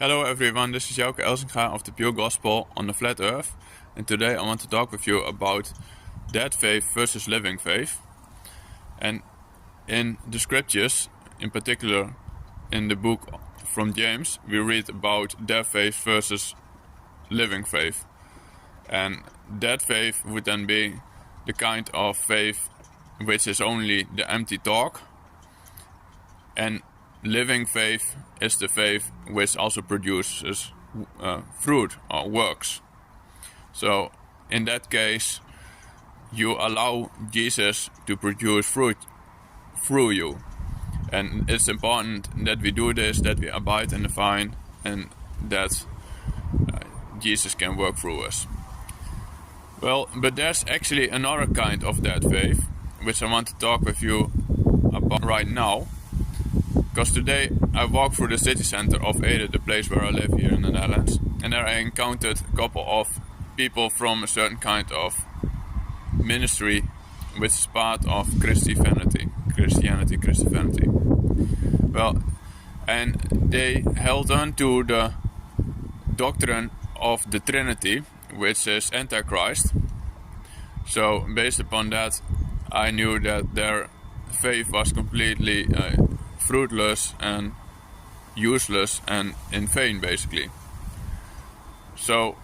Hello everyone, this is Jouke Elsinga of the Pure Gospel on the Flat Earth, and today I want to talk with you about dead faith versus living faith. And in the scriptures, in particular in the book from James, we read about dead faith versus living faith. And dead faith would then be the kind of faith which is only the empty talk, and living faith is the faith which also produces fruit or works. So in that case, you allow Jesus to produce fruit through you. And it's important that we do this, that we abide in the vine, and that Jesus can work through us. Well, but there's actually another kind of dead faith, which I want to talk with you about right now. Because today I walked through the city center of Ede, the place where I live here in the Netherlands, and there I encountered a couple of people from a certain kind of ministry which is part of Christianity. Well, and they held on to the doctrine of the Trinity, which is Antichrist. So based upon that, I knew that their faith was completely fruitless and useless and in vain, basically. So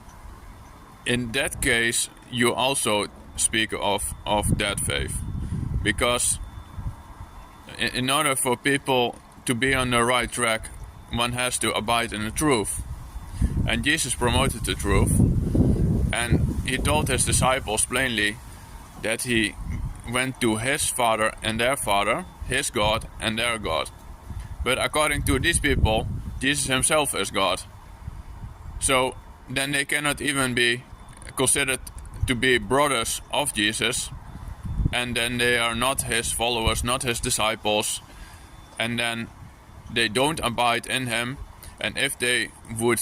in that case, you also speak of that faith, because in order for people to be on the right track, one has to abide in the truth. And Jesus promoted the truth, and he told his disciples plainly that he went to his Father and their Father, his God and their God. But according to these people, Jesus himself is God. So then they cannot even be considered to be brothers of Jesus, and then they are not his followers, not his disciples, and then they don't abide in him. And if they would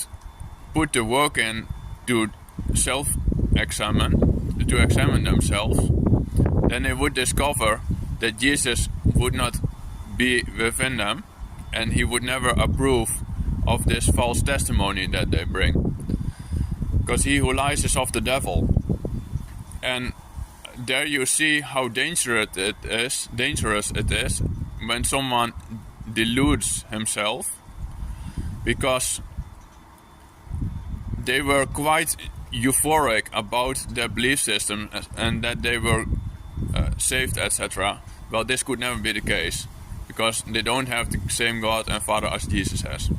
put the work in to self-examine, to examine themselves, then they would discover that Jesus would not be within them, and he would never approve of this false testimony that they bring. Because he who lies is of the devil. And there you see how dangerous it is when someone deludes himself, because they were quite euphoric about their belief system and that they were saved, etc. Well, this could never be the case, because they don't have the same God and Father as Jesus has.